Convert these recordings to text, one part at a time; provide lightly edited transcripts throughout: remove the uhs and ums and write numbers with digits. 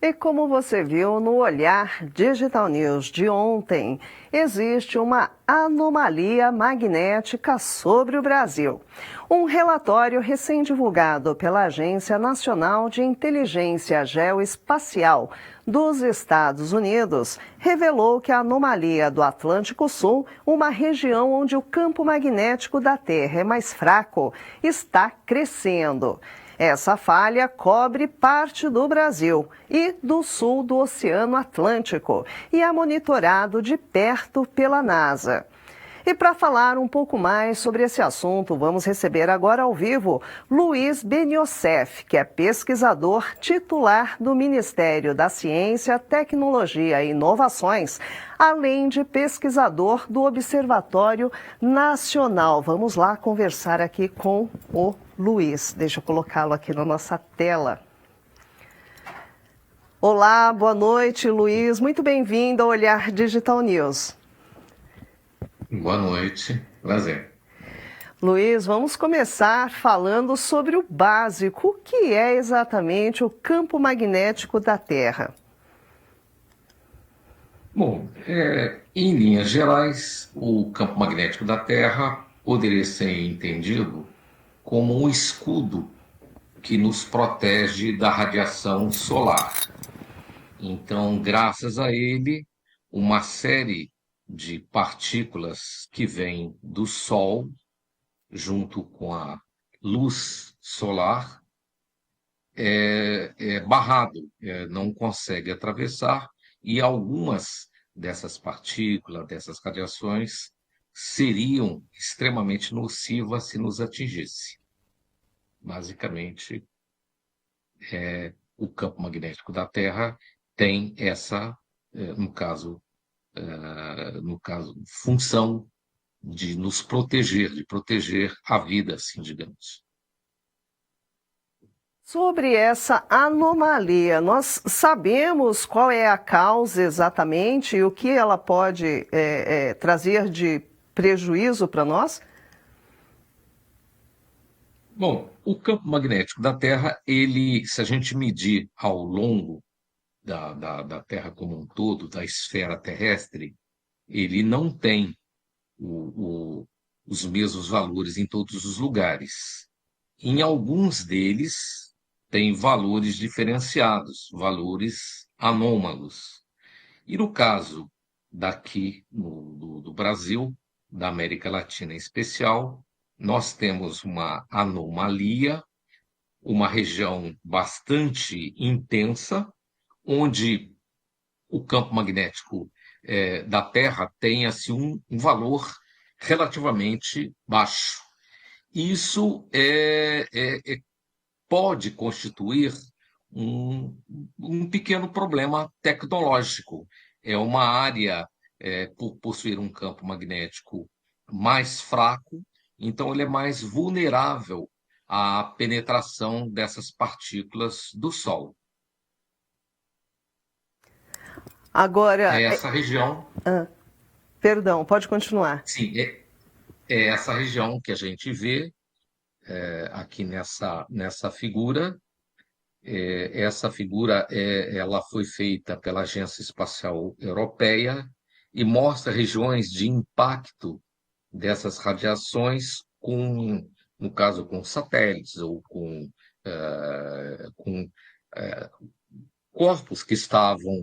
E como você viu no Olhar Digital News de ontem, existe uma anomalia magnética sobre o Brasil. Um relatório recém-divulgado pela Agência Nacional de Inteligência Geoespacial dos Estados Unidos revelou que a anomalia do Atlântico Sul, uma região onde o campo magnético da Terra é mais fraco, está crescendo. Essa falha cobre parte do Brasil e do sul do Oceano Atlântico e é monitorado de perto pela NASA. E para falar um pouco mais sobre esse assunto, vamos receber agora ao vivo Luiz Beniossef, que é pesquisador titular do Ministério da Ciência, Tecnologia e Inovações, além de pesquisador do Observatório Nacional. Vamos lá conversar aqui com o Luiz. Deixa eu colocá-lo aqui na nossa tela. Olá, boa noite, Luiz. Muito bem-vindo ao Olhar Digital News. Boa noite, prazer. Luiz, vamos começar falando sobre o básico. O que é exatamente o campo magnético da Terra? Bom, em linhas gerais, o campo magnético da Terra poderia ser entendido como um escudo que nos protege da radiação solar. Então, graças a ele, uma série de partículas que vêm do Sol, junto com a luz solar, é barrado, não consegue atravessar, e algumas dessas partículas, dessas radiações, seriam extremamente nocivas se nos atingisse. Basicamente, o campo magnético da Terra tem essa, no caso, função de nos proteger, de proteger a vida, assim, digamos. Sobre essa anomalia, nós sabemos qual é a causa exatamente e o que ela pode trazer de prejuízo para nós? Bom, o campo magnético da Terra, ele, se a gente medir ao longo da Terra como um todo, da esfera terrestre, ele não tem os mesmos valores em todos os lugares. Em alguns deles, tem valores diferenciados, valores anômalos. E no caso daqui do Brasil, da América Latina em especial, nós temos uma anomalia, uma região bastante intensa, onde o campo magnético da Terra tem assim, um valor relativamente baixo. Isso pode constituir um pequeno problema tecnológico. É uma área, por possuir um campo magnético mais fraco, então ele é mais vulnerável à penetração dessas partículas do Sol. Agora, É essa região, perdão, pode continuar. sim, é essa região que a gente vê aqui nessa figura. Essa figura ela foi feita pela Agência Espacial Europeia e mostra regiões de impacto dessas radiações no caso, com satélites ou com corpos que estavam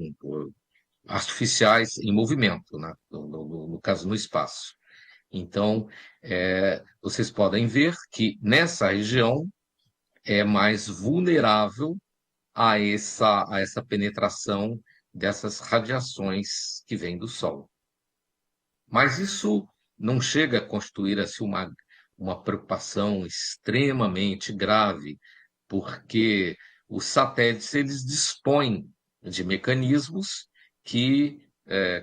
artificiais em movimento, né? No caso, no espaço. Então, vocês podem ver que nessa região é mais vulnerável a essa penetração dessas radiações que vêm do Sol. Mas isso não chega a constituir assim, uma preocupação extremamente grave, porque os satélites eles dispõem de mecanismos que,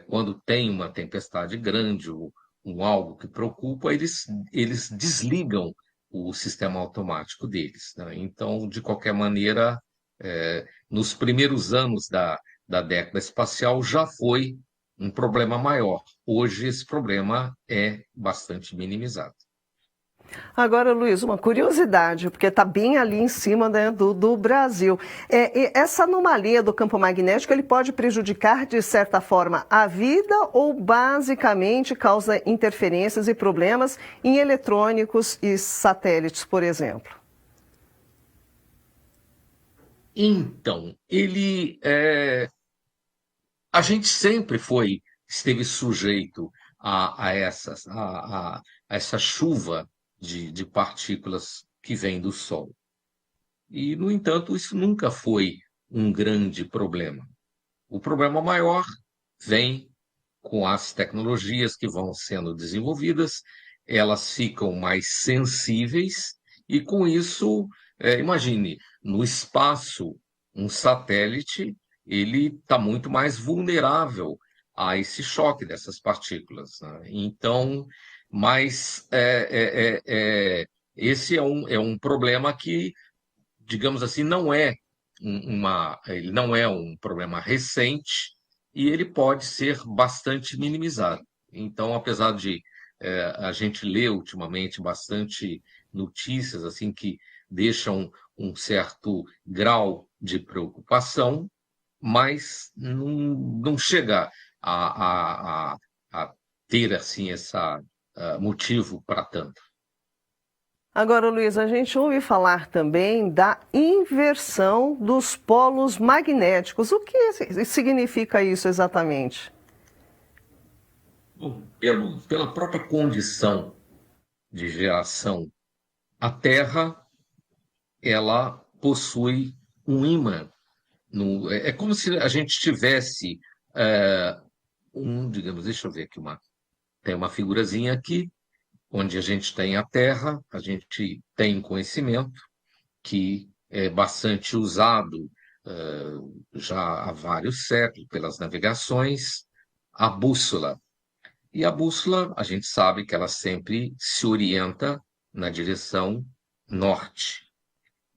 quando tem uma tempestade grande ou algo que preocupa, eles desligam o sistema automático deles, né? Então, de qualquer maneira, nos primeiros anos da década espacial já foi um problema maior. Hoje esse problema é bastante minimizado. Agora, Luiz, uma curiosidade, porque está bem ali em cima, né, do Brasil. Essa anomalia do campo magnético, ele pode prejudicar, de certa forma, a vida ou basicamente causa interferências e problemas em eletrônicos e satélites, por exemplo? Então, a gente sempre esteve sujeito a essa chuva de partículas que vem do Sol. E, no entanto, isso nunca foi um grande problema. O problema maior vem com as tecnologias que vão sendo desenvolvidas, elas ficam mais sensíveis, e com isso, imagine, no espaço, um satélite, ele está muito mais vulnerável a esse choque dessas partículas, né? Então, mas esse é um problema que, digamos assim, ele não é um problema recente e ele pode ser bastante minimizado. Então, apesar de a gente ler ultimamente bastante notícias assim que deixam um certo grau de preocupação, mas não chega a ter assim essa motivo para tanto. Agora, Luiz, a gente ouve falar também da inversão dos polos magnéticos. O que significa isso exatamente? Bom, pela própria condição de geração, a Terra ela possui um ímã. É como se a gente tivesse digamos, deixa eu ver aqui, tem uma figurazinha aqui, onde a gente tem a Terra, a gente tem conhecimento, que é bastante usado já há vários séculos pelas navegações, a bússola. E a bússola, a gente sabe que ela sempre se orienta na direção norte.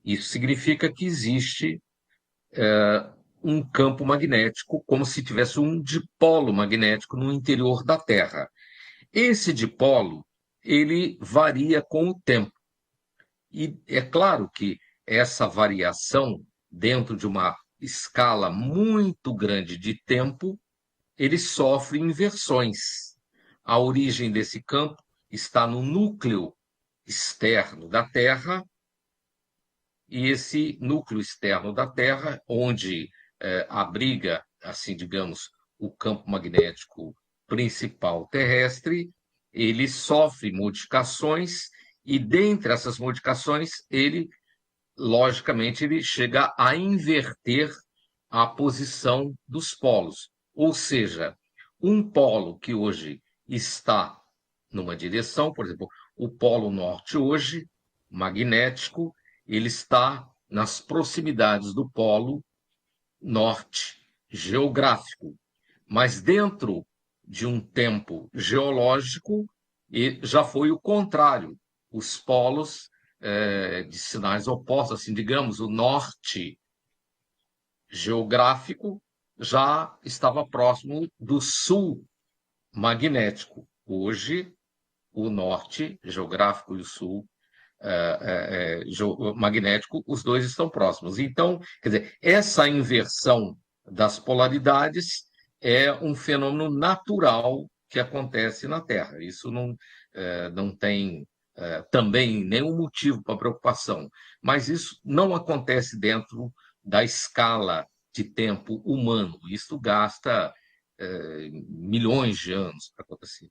Isso significa que existe um campo magnético, como se tivesse um dipolo magnético no interior da Terra. Esse dipolo, ele varia com o tempo. E é claro que essa variação, dentro de uma escala muito grande de tempo, ele sofre inversões. A origem desse campo está no núcleo externo da Terra, e esse núcleo externo da Terra, onde abriga, assim, digamos, o campo magnético principal terrestre, ele sofre modificações, e dentre essas modificações, logicamente, ele chega a inverter a posição dos polos. Ou seja, um polo que hoje está numa direção, por exemplo, o polo norte hoje, magnético, ele está nas proximidades do polo norte geográfico, mas dentro de um tempo geológico, já foi o contrário. Os polos de sinais opostos, assim, digamos, o norte geográfico já estava próximo do sul magnético. Hoje, o norte geográfico e o sul magnético, os dois estão próximos. Então, quer dizer, essa inversão das polaridades é um fenômeno natural que acontece na Terra. Isso não tem também nenhum motivo para preocupação. Mas isso não acontece dentro da escala de tempo humano. Isso gasta milhões de anos para acontecer.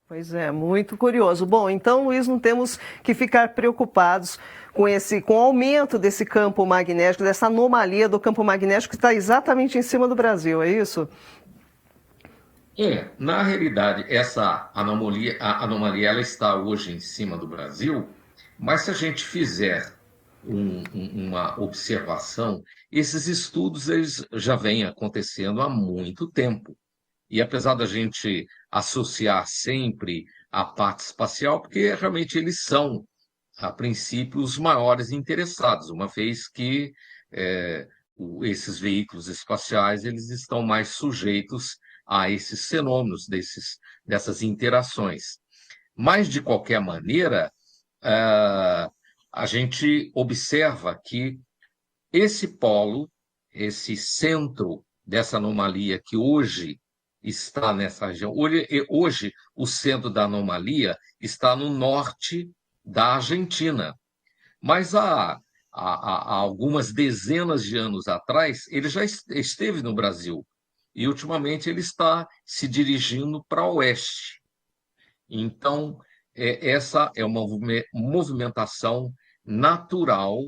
Pois é, muito curioso. Bom, então, Luiz, não temos que ficar preocupados com o aumento desse campo magnético, dessa anomalia do campo magnético que está exatamente em cima do Brasil, é isso? Na realidade, a anomalia ela está hoje em cima do Brasil, mas se a gente fizer uma observação, esses estudos eles já vêm acontecendo há muito tempo. E apesar da gente associar sempre a parte espacial, porque realmente eles são, a princípio, os maiores interessados, uma vez que esses veículos espaciais eles estão mais sujeitos a esses fenômenos, dessas interações. Mas, de qualquer maneira, ah, a gente observa que esse polo, esse centro dessa anomalia que hoje está nessa região, hoje o centro da anomalia está no norte da Argentina, mas há algumas dezenas de anos atrás ele já esteve no Brasil e ultimamente ele está se dirigindo para o oeste. Então, essa é uma movimentação natural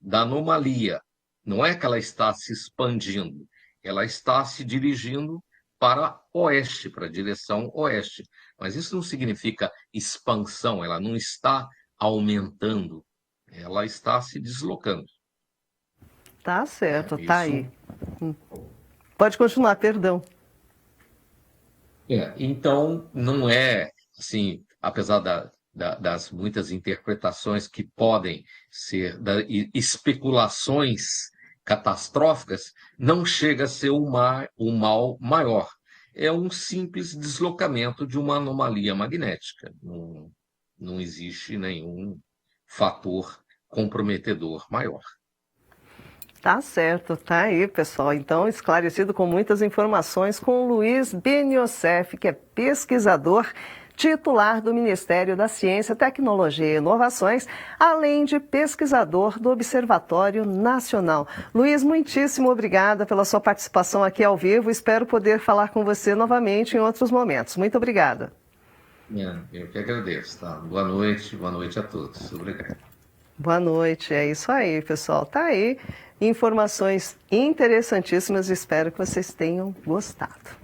da anomalia. Não é que ela está se expandindo, ela está se dirigindo para oeste, para a direção oeste. Mas isso não significa expansão, ela não está aumentando, ela está se deslocando. Tá certo, tá Isso aí. Pode continuar, perdão. Então, não é assim, apesar das muitas interpretações que podem ser, especulações catastróficas, não chega a ser um mal maior. É um simples deslocamento de uma anomalia magnética. Não existe nenhum fator comprometedor maior. Tá certo, tá aí, pessoal. Então, esclarecido com muitas informações com o Luiz Beniocef, que é pesquisador titular do Ministério da Ciência, Tecnologia e Inovações, além de pesquisador do Observatório Nacional. Luiz, muitíssimo obrigada pela sua participação aqui ao vivo. Espero poder falar com você novamente em outros momentos. Muito obrigada. Eu que agradeço, tá? Boa noite a todos. Obrigado. Boa noite, é isso aí, pessoal. Tá aí, informações interessantíssimas. Espero que vocês tenham gostado.